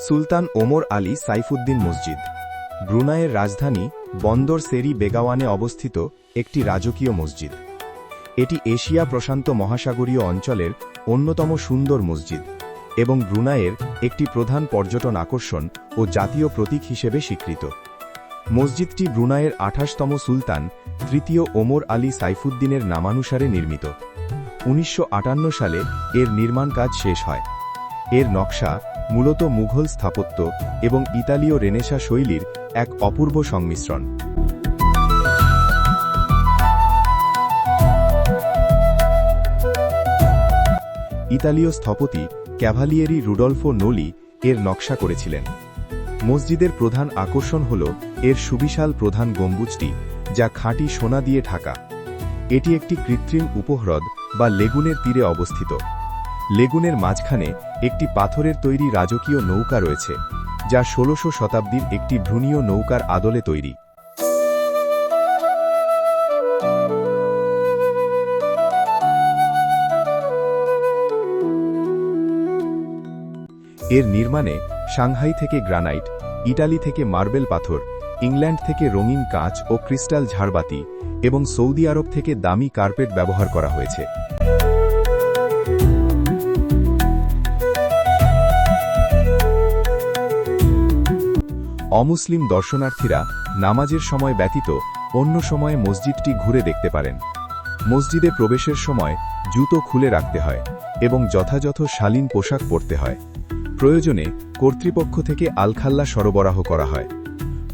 সুলতান ওমর আলী সাইফুদ্দিন মসজিদ ব্রুনাইয়ের রাজধানী বন্দর সেরি বেগাওয়ানে অবস্থিত একটি রাজকীয় মসজিদ। এটি এশিয়া প্রশান্ত মহাসাগরীয় অঞ্চলের অন্যতম সুন্দর মসজিদ এবং ব্রুনাইয়ের একটি প্রধান পর্যটন আকর্ষণ ও জাতীয় প্রতীক হিসেবে স্বীকৃত। মসজিদটি ব্রুনাইয়ের ২৮তম সুলতান তৃতীয় ওমর আলী সাইফুদ্দিনের নামানুসারে নির্মিত। ১৯৫৮ সালে এর নির্মাণ কাজ শেষ হয়। এর নকশা মূলত মুঘল স্থাপত্য এবং ইতালীয় রেনেসাঁ শৈলীর এক অপূর্ব সংমিশ্রণ। ইতালীয় স্থপতি ক্যাভালিয়েরি রুডলফো নোলি এর নকশা করেছিলেন। মসজিদের প্রধান আকর্ষণ হল এর সুবিশাল প্রধান গম্বুজটি, যা খাঁটি সোনা দিয়ে ঢাকা। এটি একটি কৃত্রিম উপহ্রদ বা লেগুনের তীরে অবস্থিত। লেগুনের মাঝখানে একটি পাথরের তৈরি রাজকীয় নৌকা রয়েছে, যা ১৬শ শতাব্দীর একটি ভ্রূণীয় নৌকার আদলে তৈরি। এর নির্মাণে সাংহাই থেকে গ্রানাইট, ইটালি থেকে মার্বেল পাথর, ইংল্যান্ড থেকে রঙিন কাঁচ ও ক্রিস্টাল ঝাড়বাতি এবং সৌদি আরব থেকে দামি কার্পেট ব্যবহার করা হয়েছে। অমুসলিম দর্শনার্থীরা নামাজের সময় ব্যতীত অন্য সময়ে মসজিদটি ঘুরে দেখতে পারেন। মসজিদে প্রবেশের সময় জুতো খুলে রাখতে হয় এবং যথাযথ শালীন পোশাক পরতে হয়। প্রয়োজনে কর্তৃপক্ষ থেকে আলখাল্লা সরবরাহ করা হয়।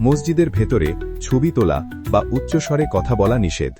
মসজিদের ভেতরে ছবি তোলা বা উচ্চস্বরে কথা বলা নিষেধ।